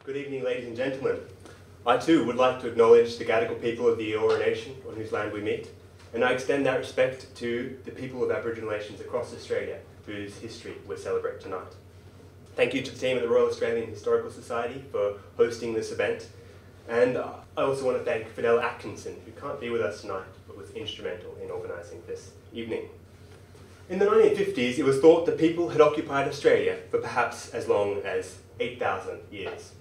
Good evening, ladies and gentlemen. I too would like to acknowledge the Gadigal people of the Eora Nation on whose land we meet, and I extend that respect to the people of Aboriginal nations across Australia whose history we celebrate tonight. Thank you to the team at the Royal Australian Historical Society for hosting this event, and I also want to thank Fidel Atkinson, who can't be with us tonight but was instrumental in organising this evening. In the 1950s, it was thought that people had occupied Australia for perhaps as long as 8,000 years.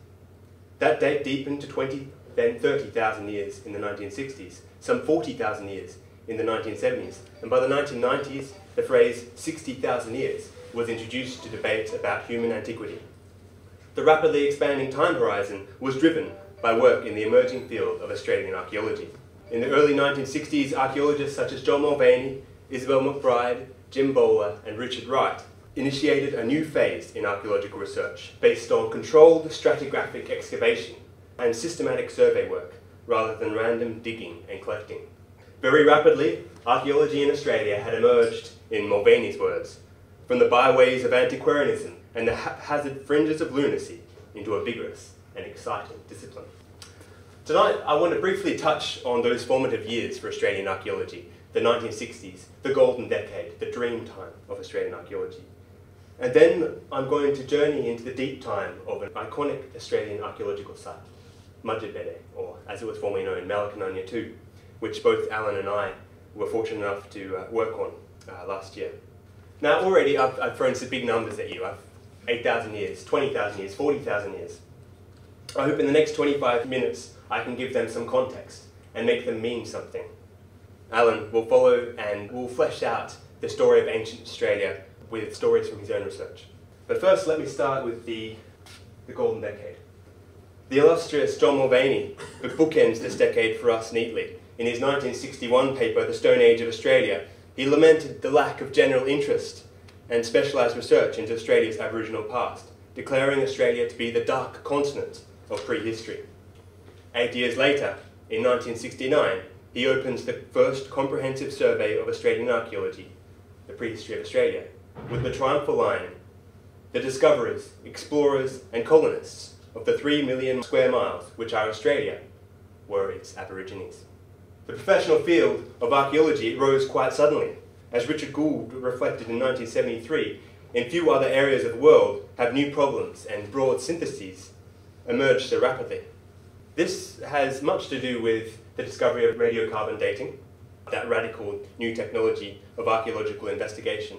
That date deepened to 20, then 30,000 years in the 1960s, some 40,000 years in the 1970s, and by the 1990s, the phrase 60,000 years was introduced to debate about human antiquity. The rapidly expanding time horizon was driven by work in the emerging field of Australian archaeology. In the early 1960s, archaeologists such as John Mulvaney, Isabel McBride, Jim Bowler, and Richard Wright initiated a new phase in archaeological research based on controlled stratigraphic excavation and systematic survey work rather than random digging and collecting. Very rapidly, archaeology in Australia had emerged, in Mulvaney's words, from the byways of antiquarianism and the haphazard fringes of lunacy into a vigorous and exciting discipline. Tonight, I want to briefly touch on those formative years for Australian archaeology, the 1960s, the golden decade, the dream time of Australian archaeology. And then I'm going to journey into the deep time of an iconic Australian archaeological site, Madjedbebe, or as it was formerly known, Malakunanja II, which both Alan and I were fortunate enough to work on last year. Now already I've thrown some big numbers at you. 8,000 years, 20,000 years, 40,000 years. I hope in the next 25 minutes I can give them some context and make them mean something. Alan will follow and will flesh out the story of ancient Australia with stories from his own research. But first let me start with the golden decade. The illustrious John Mulvaney bookends this decade for us neatly. In his 1961 paper, The Stone Age of Australia, he lamented the lack of general interest and specialised research into Australia's Aboriginal past, declaring Australia to be the dark continent of prehistory. 8 years later, in 1969, he opens the first comprehensive survey of Australian archaeology, the Prehistory of Australia, with the triumphal line, "The discoverers, explorers and colonists of the 3 million square miles which are Australia were its Aborigines." The professional field of archaeology rose quite suddenly. As Richard Gould reflected in 1973, in few other areas of the world have new problems and broad syntheses emerged so rapidly. This has much to do with the discovery of radiocarbon dating, that radical new technology of archaeological investigation.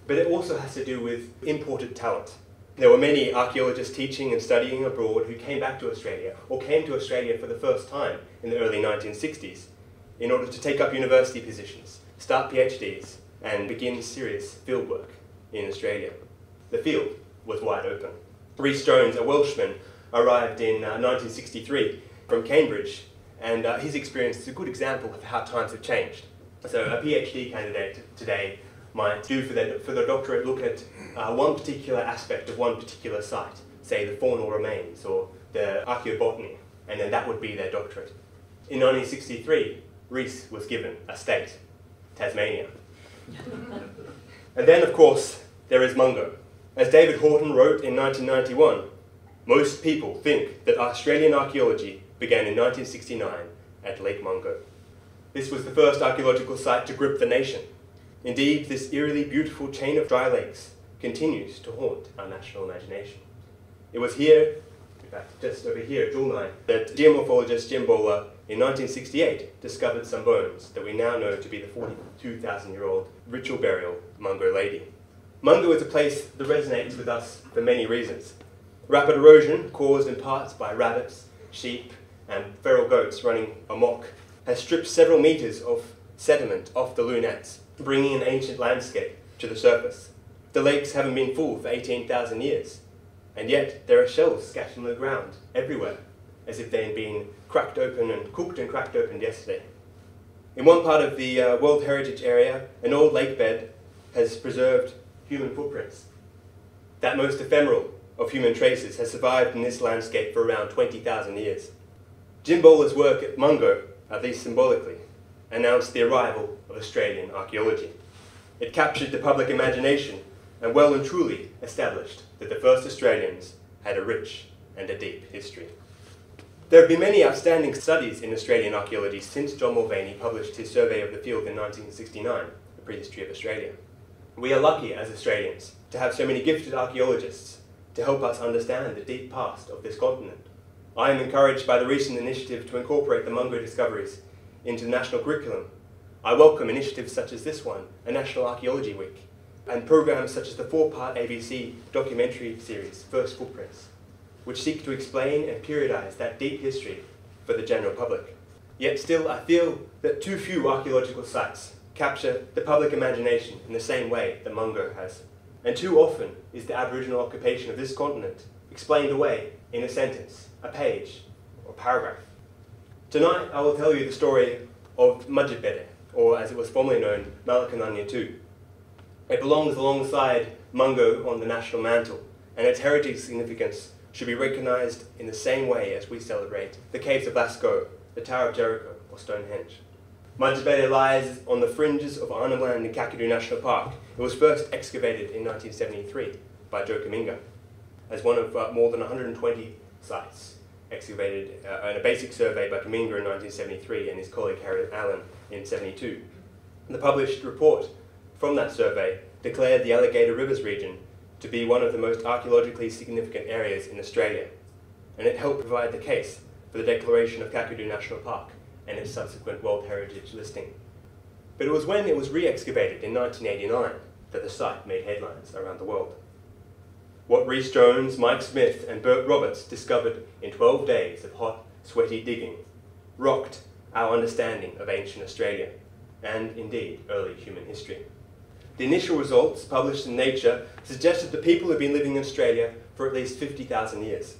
But it also has to do with imported talent. There were many archaeologists teaching and studying abroad who came back to Australia, or came to Australia for the first time in the early 1960s, in order to take up university positions, start PhDs, and begin serious fieldwork in Australia. The field was wide open. Rhys Jones, a Welshman, arrived in 1963 from Cambridge, and his experience is a good example of how times have changed. So a PhD candidate today might do for the doctorate look at one particular aspect of one particular site, say the faunal remains or the archaeobotany, and then that would be their doctorate. In 1963, Rhys was given a state, Tasmania. And then, of course, there is Mungo. As David Horton wrote in 1991, most people think that Australian archaeology began in 1969 at Lake Mungo. This was the first archaeological site to grip the nation. Indeed, this eerily beautiful chain of dry lakes continues to haunt our national imagination. It was here, in fact, just over here, Julnai, that geomorphologist Jim Bowler in 1968 discovered some bones that we now know to be the 42,000-year-old ritual burial Mungo Lady. Mungo is a place that resonates with us for many reasons. Rapid erosion, caused in parts by rabbits, sheep, and feral goats running amok, has stripped several metres of sediment off the lunettes, bringing an ancient landscape to the surface. The lakes haven't been full for 18,000 years, and yet there are shells scattered on the ground everywhere, as if they had been cracked open and cooked and cracked open yesterday. In one part of the World Heritage Area, an old lake bed has preserved human footprints. That most ephemeral of human traces has survived in this landscape for around 20,000 years. Jim Bowler's work at Mungo, at least symbolically, announced the arrival of Australian archaeology. It captured the public imagination and well and truly established that the first Australians had a rich and a deep history. There have been many outstanding studies in Australian archaeology since John Mulvaney published his survey of the field in 1969, The Prehistory of Australia. We are lucky as Australians to have so many gifted archaeologists to help us understand the deep past of this continent. I am encouraged by the recent initiative to incorporate the Mungo discoveries into the national curriculum. I welcome initiatives such as this one, a National Archaeology Week, and programs such as the 4-part ABC documentary series, First Footprints, which seek to explain and periodise that deep history for the general public. Yet still, I feel that too few archaeological sites capture the public imagination in the same way that Mungo has. And too often is the Aboriginal occupation of this continent explained away in a sentence, a page, or paragraph. Tonight, I will tell you the story of Madjedbebe, or as it was formerly known, Malakunanja II. It belongs alongside Mungo on the national mantle, and its heritage significance should be recognised in the same way as we celebrate the caves of Lascaux, the Tower of Jericho, or Stonehenge. Madjedbebe lies on the fringes of Arnhem Land in Kakadu National Park. It was first excavated in 1973 by Joe Kaminga as one of more than 120 sites excavated in a basic survey by Kaminga in 1973 and his colleague Harry Allen in 1972. The published report from that survey declared the Alligator Rivers region to be one of the most archaeologically significant areas in Australia, and it helped provide the case for the declaration of Kakadu National Park and its subsequent World Heritage listing. But it was when it was re-excavated in 1989 that the site made headlines around the world. What Rhys Jones, Mike Smith and Bert Roberts discovered in 12 days of hot, sweaty digging rocked our understanding of ancient Australia, and indeed early human history. The initial results, published in Nature, suggested the people had been living in Australia for at least 50,000 years.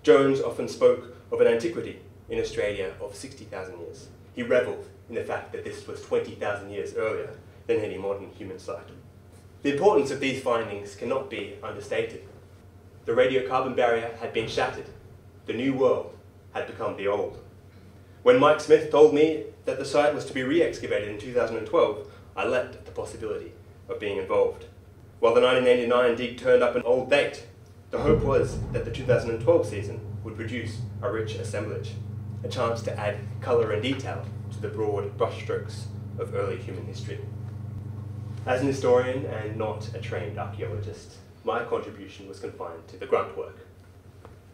Jones often spoke of an antiquity in Australia of 60,000 years. He revelled in the fact that this was 20,000 years earlier than any modern human site. The importance of these findings cannot be understated. The radiocarbon barrier had been shattered. The new world had become the old. When Mike Smith told me that the site was to be re-excavated in 2012, I leapt at the possibility of being involved. While the 1989 dig turned up an old date, the hope was that the 2012 season would produce a rich assemblage, a chance to add colour and detail to the broad brushstrokes of early human history. As an historian and not a trained archaeologist, my contribution was confined to the grunt work.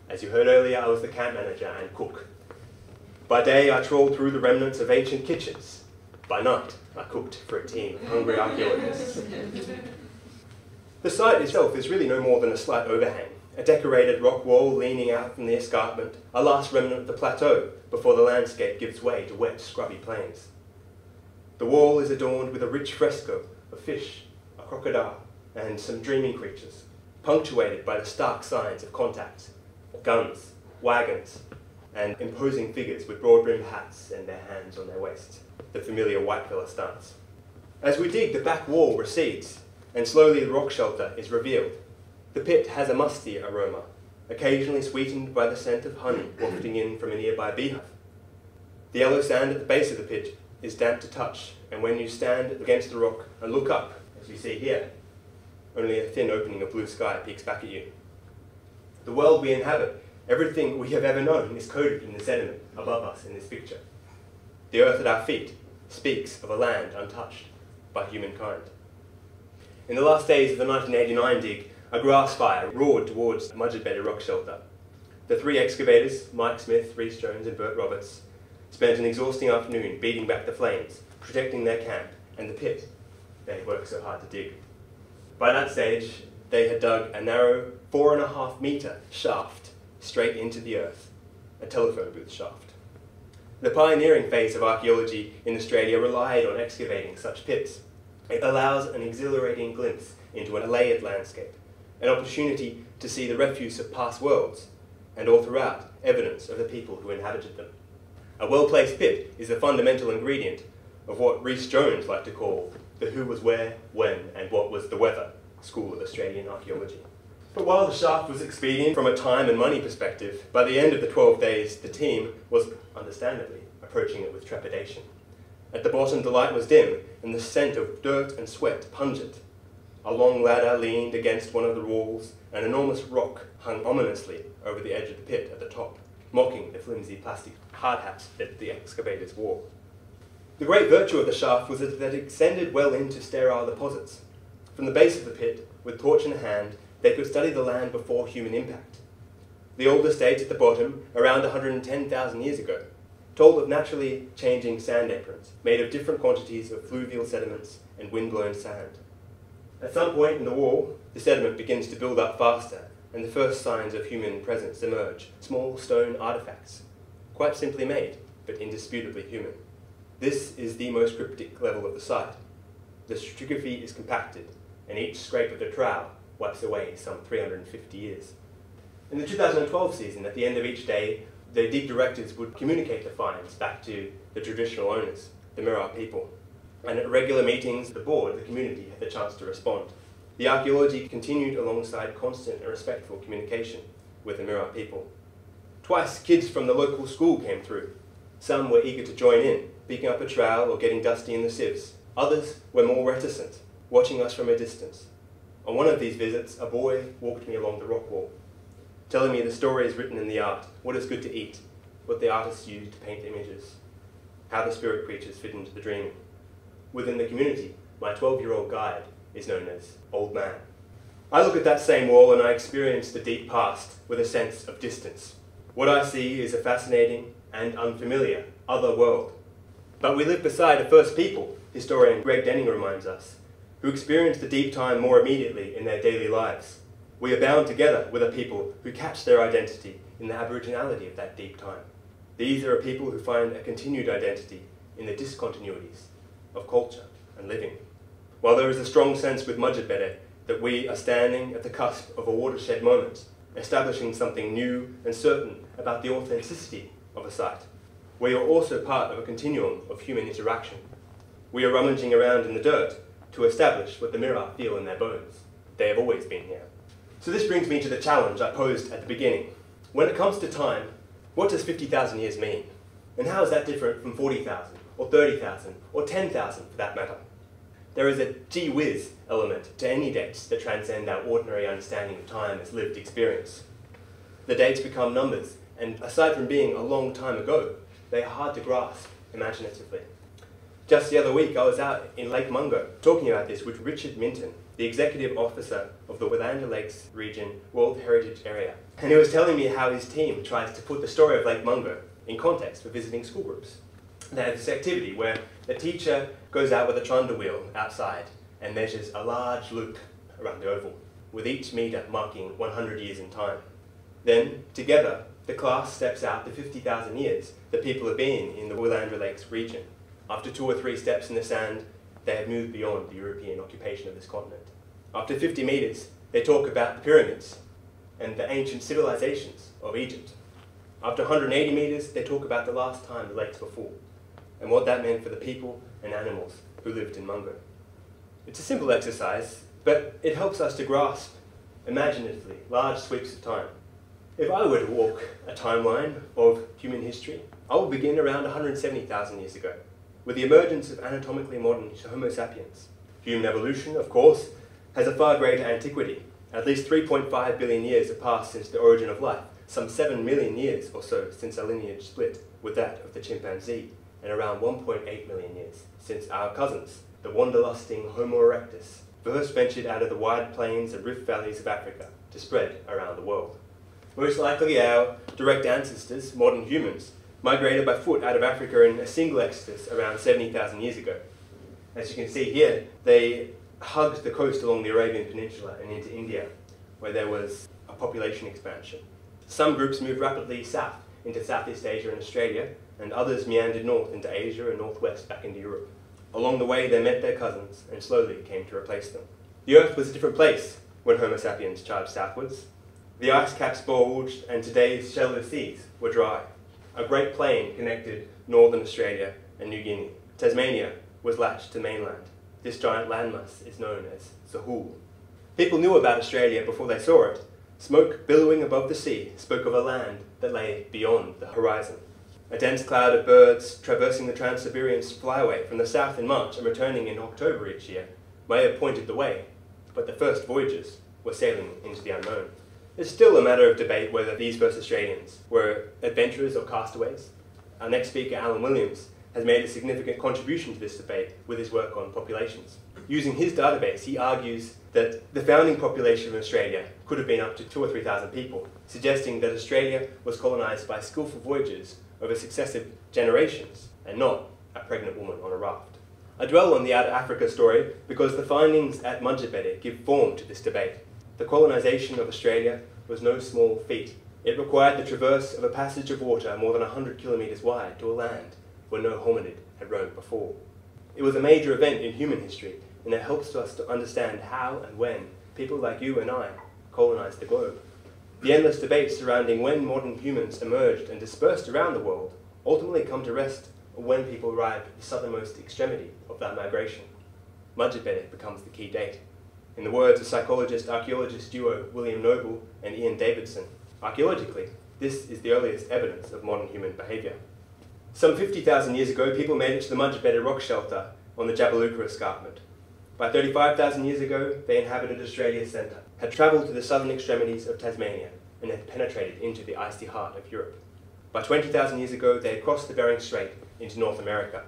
As you heard earlier, I was the camp manager and cook. By day, I trawled through the remnants of ancient kitchens. By night, I cooked for a team of hungry archaeologists. The site itself is really no more than a slight overhang, a decorated rock wall leaning out from the escarpment, a last remnant of the plateau before the landscape gives way to wet, scrubby plains. The wall is adorned with a rich fresco of fish, a crocodile, and some dreaming creatures, punctuated by the stark signs of contact, guns, wagons, and imposing figures with broad-brimmed hats and their hands on their waists, the familiar whitefella stance. As we dig, the back wall recedes, and slowly the rock shelter is revealed. The pit has a musty aroma, occasionally sweetened by the scent of honey wafting in from a nearby beehive. The yellow sand at the base of the pit is damp to touch, and when you stand against the rock and look up, as you see here, only a thin opening of blue sky peeks back at you. The world we inhabit, everything we have ever known, is coded in the sediment above us in this picture. The earth at our feet speaks of a land untouched by humankind. In the last days of the 1989 dig, a grass fire roared towards Madjedbebe rock shelter. The three excavators, Mike Smith, Rhys Jones and Bert Roberts, spent an exhausting afternoon beating back the flames, protecting their camp and the pit they had worked so hard to dig. By that stage, they had dug a narrow 4.5 metre shaft straight into the earth, a telephone booth shaft. The pioneering phase of archaeology in Australia relied on excavating such pits. It allows an exhilarating glimpse into a layered landscape, an opportunity to see the refuse of past worlds, and all throughout, evidence of the people who inhabited them. A well-placed pit is the fundamental ingredient of what Rhys Jones liked to call the who was where, when, and what was the weather school of Australian archaeology. But while the shaft was expedient from a time and money perspective, by the end of the 12 days, the team was, understandably, approaching it with trepidation. At the bottom, the light was dim, and the scent of dirt and sweat pungent. A long ladder leaned against one of the walls, an enormous rock hung ominously over the edge of the pit at the top, mocking the flimsy plastic hard hats that the excavators wore. The great virtue of the shaft was that it extended well into sterile deposits. From the base of the pit, with torch in hand, they could study the land before human impact. The oldest dates at the bottom, around 110,000 years ago, told of naturally changing sand aprons, made of different quantities of fluvial sediments and wind-blown sand. At some point in the wall, the sediment begins to build up faster, and the first signs of human presence emerge, small stone artifacts, quite simply made, but indisputably human. This is the most cryptic level of the site. The stratigraphy is compacted, and each scrape of the trowel wipes away some 350 years. In the 2012 season, at the end of each day, the dig directors would communicate the finds back to the traditional owners, the Mirarr people. And at regular meetings, the board, the community, had the chance to respond. The archaeology continued alongside constant and respectful communication with the Mirarr people. Twice, kids from the local school came through. Some were eager to join in, picking up a trowel or getting dusty in the sieves. Others were more reticent, watching us from a distance. On one of these visits, a boy walked me along the rock wall, telling me the stories written in the art, what is good to eat, what the artists used to paint the images, how the spirit creatures fit into the dreaming. Within the community, my 12-year-old guide is known as Old Man. I look at that same wall and I experience the deep past with a sense of distance. What I see is a fascinating and unfamiliar other world. But we live beside a first people, historian Greg Denning reminds us, who experienced the deep time more immediately in their daily lives. We are bound together with a people who catch their identity in the aboriginality of that deep time. These are a people who find a continued identity in the discontinuities of culture and living. While there is a strong sense with Madjedbebe that we are standing at the cusp of a watershed moment, establishing something new and certain about the authenticity of a site, we are also part of a continuum of human interaction. We are rummaging around in the dirt to establish what the Mirarr feel in their bones. They have always been here. So this brings me to the challenge I posed at the beginning. When it comes to time, what does 50,000 years mean? And how is that different from 40,000, or 30,000, or 10,000 for that matter? There is a gee whiz element to any dates that transcend our ordinary understanding of time as lived experience. The dates become numbers, and aside from being a long time ago, they are hard to grasp imaginatively. Just the other week, I was out in Lake Mungo talking about this with Richard Minton, the executive officer of the Whitlam Lakes Region World Heritage Area. And he was telling me how his team tries to put the story of Lake Mungo in context for visiting school groups. They have this activity where the teacher goes out with a trundle wheel outside and measures a large loop around the oval, with each metre marking 100 years in time. Then, together, the class steps out the 50,000 years that people have been in the Whitlam Lakes region. After 2 or 3 steps in the sand, they have moved beyond the European occupation of this continent. After 50 metres, they talk about the pyramids and the ancient civilizations of Egypt. After 180 metres, they talk about the last time the lakes were full and what that meant for the people and animals who lived in Mungo. It's a simple exercise, but it helps us to grasp, imaginatively, large sweeps of time. If I were to walk a timeline of human history, I would begin around 170,000 years ago, with the emergence of anatomically modern Homo sapiens. Human evolution, of course, has a far greater antiquity. At least 3.5 billion years have passed since the origin of life, some 7 million years or so since our lineage split with that of the chimpanzee, and around 1.8 million years since our cousins, the wanderlusting Homo erectus, first ventured out of the wide plains and rift valleys of Africa to spread around the world. Most likely our direct ancestors, modern humans, migrated by foot out of Africa in a single exodus around 70,000 years ago. As you can see here, they hugged the coast along the Arabian Peninsula and into India, where there was a population expansion. Some groups moved rapidly south into Southeast Asia and Australia, and others meandered north into Asia and northwest back into Europe. Along the way, they met their cousins and slowly came to replace them. The Earth was a different place when Homo sapiens charged southwards. The ice caps bulged and today's shallow seas were dry. A great plain connected northern Australia and New Guinea. Tasmania was latched to mainland. This giant landmass is known as Sahul. People knew about Australia before they saw it. Smoke billowing above the sea spoke of a land that lay beyond the horizon. A dense cloud of birds traversing the Trans-Siberian Flyway from the south in March and returning in October each year may have pointed the way. but the first voyagers were sailing into the unknown. It's still a matter of debate whether these first Australians were adventurers or castaways. Our next speaker, Alan Williams, has made a significant contribution to this debate with his work on populations. Using his database, he argues that the founding population of Australia could have been up to 2,000 or 3,000 people, suggesting that Australia was colonised by skillful voyagers over successive generations, and not a pregnant woman on a raft. I dwell on the Out of Africa story because the findings at Madjedbebe give form to this debate. The colonisation of Australia was no small feat. It required the traverse of a passage of water more than 100 kilometres wide to a land where no hominid had roamed before. It was a major event in human history, and it helps us to understand how and when people like you and I colonised the globe. The endless debates surrounding when modern humans emerged and dispersed around the world ultimately come to rest when people arrived at the southernmost extremity of that migration. Madjedbebe becomes the key date. In the words of psychologist-archaeologist duo William Noble and Ian Davidson, archaeologically, this is the earliest evidence of modern human behaviour. Some 50,000 years ago, people made it to the Madjedbebe rock shelter on the Jabiluka escarpment. By 35,000 years ago, they inhabited Australia's centre, had travelled to the southern extremities of Tasmania, and had penetrated into the icy heart of Europe. By 20,000 years ago, they had crossed the Bering Strait into North America,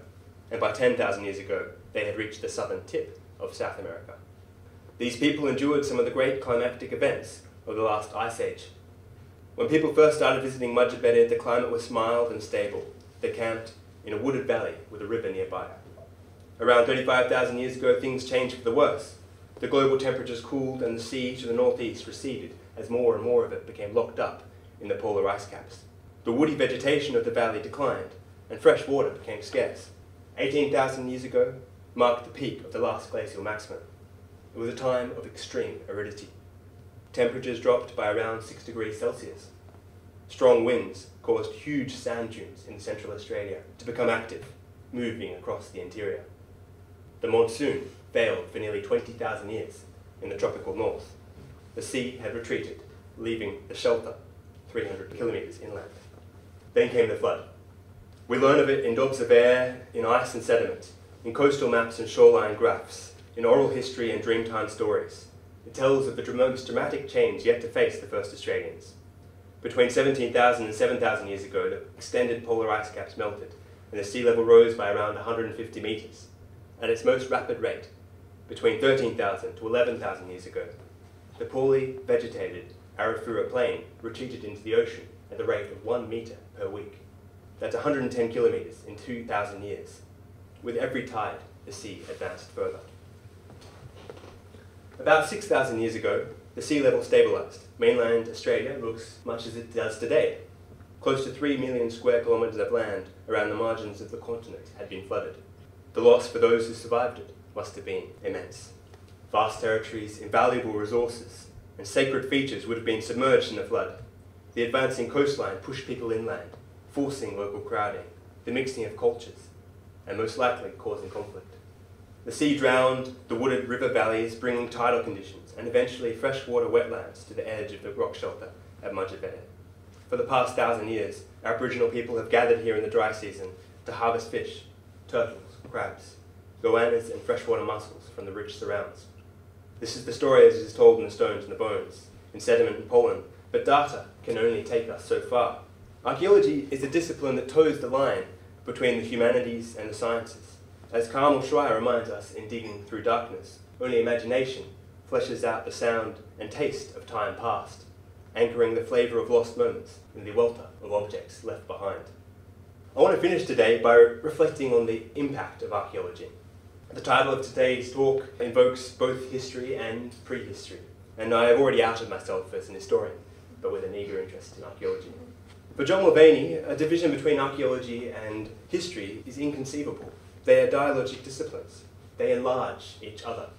and by 10,000 years ago, they had reached the southern tip of South America. These people endured some of the great climatic events of the last ice age. When people first started visiting Madjedbebe, the climate was mild and stable. They camped in a wooded valley with a river nearby. Around 35,000 years ago, things changed for the worse. The global temperatures cooled and the sea to the northeast receded as more and more of it became locked up in the polar ice caps. The woody vegetation of the valley declined, and fresh water became scarce. 18,000 years ago marked the peak of the last glacial maximum. It was a time of extreme aridity. Temperatures dropped by around 6 degrees Celsius. Strong winds caused huge sand dunes in central Australia to become active, moving across the interior. The monsoon failed for nearly 20,000 years in the tropical north. The sea had retreated, leaving the shelter 300 kilometres inland. Then came the flood. We learn of it in daubs of air, in ice and sediment, in coastal maps and shoreline graphs, in oral history and dreamtime stories. It tells of the most dramatic change yet to face the first Australians. Between 17,000 and 7,000 years ago, the extended polar ice caps melted, and the sea level rose by around 150 metres. At its most rapid rate, between 13,000 to 11,000 years ago, the poorly vegetated Arafura Plain retreated into the ocean at the rate of 1 metre per week. That's 110 kilometres in 2,000 years. With every tide, the sea advanced further. About 6,000 years ago, the sea level stabilised. Mainland Australia looks much as it does today. Close to 3 million square kilometres of land around the margins of the continent had been flooded. The loss for those who survived it must have been immense. Vast territories, invaluable resources, and sacred features would have been submerged in the flood. The advancing coastline pushed people inland, forcing local crowding, the mixing of cultures, and most likely causing conflict. The sea drowned the wooded river valleys, bringing tidal conditions and eventually freshwater wetlands to the edge of the rock shelter at Madjedbebe. For the past 1,000 years, Aboriginal people have gathered here in the dry season to harvest fish, turtles, crabs, goannas and freshwater mussels from the rich surrounds. This is the story as it is told in the stones and the bones, in sediment and pollen, but data can only take us so far. Archaeology is a discipline that toes the line between the humanities and the sciences. As Carmel Schreier reminds us in Digging Through Darkness, only imagination fleshes out the sound and taste of time past, anchoring the flavour of lost moments in the welter of objects left behind. I want to finish today by reflecting on the impact of archaeology. The title of today's talk invokes both history and prehistory, and I have already outed myself as an historian, but with an eager interest in archaeology. For John Mulvaney, a division between archaeology and history is inconceivable. They are dialogic disciplines. They enlarge each other.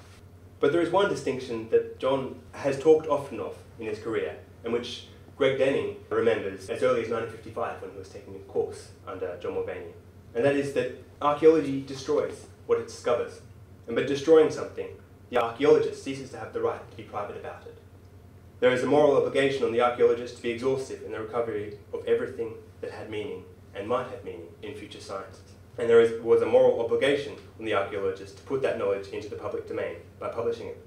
But there is one distinction that John has talked often of in his career, and which Greg Denning remembers as early as 1955 when he was taking a course under John Mulvaney. And that is that archaeology destroys what it discovers. And by destroying something, the archaeologist ceases to have the right to be private about it. There is a moral obligation on the archaeologist to be exhaustive in the recovery of everything that had meaning and might have meaning in future sciences. And there was a moral obligation on the archaeologist to put that knowledge into the public domain by publishing it.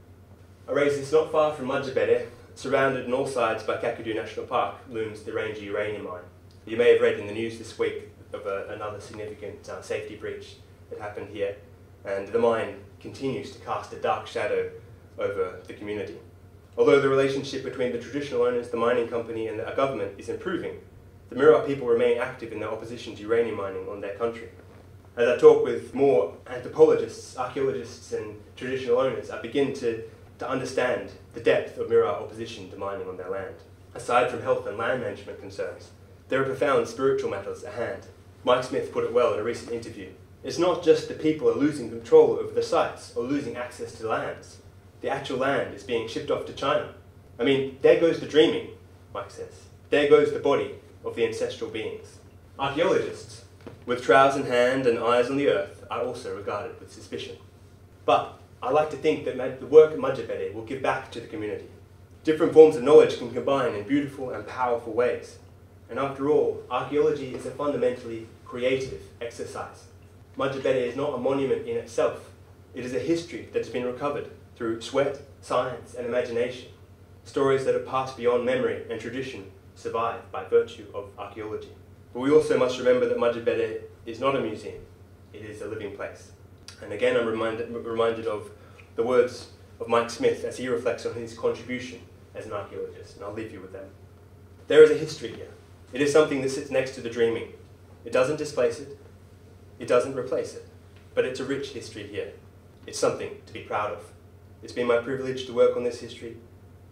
I raise this not far from Madjedbebe. Surrounded on all sides by Kakadu National Park looms the Ranger uranium mine. You may have read in the news this week of another significant safety breach that happened here, and the mine continues to cast a dark shadow over the community. Although the relationship between the traditional owners, the mining company and the government is improving, the Mirarr people remain active in their opposition to uranium mining on their country. As I talk with more anthropologists, archaeologists and traditional owners, I begin to understand the depth of Mirarr opposition to mining on their land. Aside from health and land management concerns, there are profound spiritual matters at hand. Mike Smith put it well in a recent interview. It's not just the people are losing control over the sites or losing access to lands. The actual land is being shipped off to China. I mean, there goes the dreaming, Mike says. There goes the body of the ancestral beings. Archaeologists, with trowels in hand and eyes on the earth, are also regarded with suspicion. But I like to think that the work at Madjedbebe will give back to the community. Different forms of knowledge can combine in beautiful and powerful ways. And after all, archaeology is a fundamentally creative exercise. Madjedbebe is not a monument in itself. It is a history that has been recovered through sweat, science and imagination. Stories that have passed beyond memory and tradition survive by virtue of archaeology. But we also must remember that Madjedbebe is not a museum. It is a living place. And again, I'm reminded of the words of Mike Smith as he reflects on his contribution as an archaeologist, and I'll leave you with them. There is a history here. It is something that sits next to the dreaming. It doesn't displace it. It doesn't replace it. But it's a rich history here. It's something to be proud of. It's been my privilege to work on this history,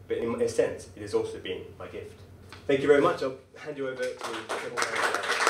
but in a sense, it has also been my gift. Thank you very much. I'll hand you over to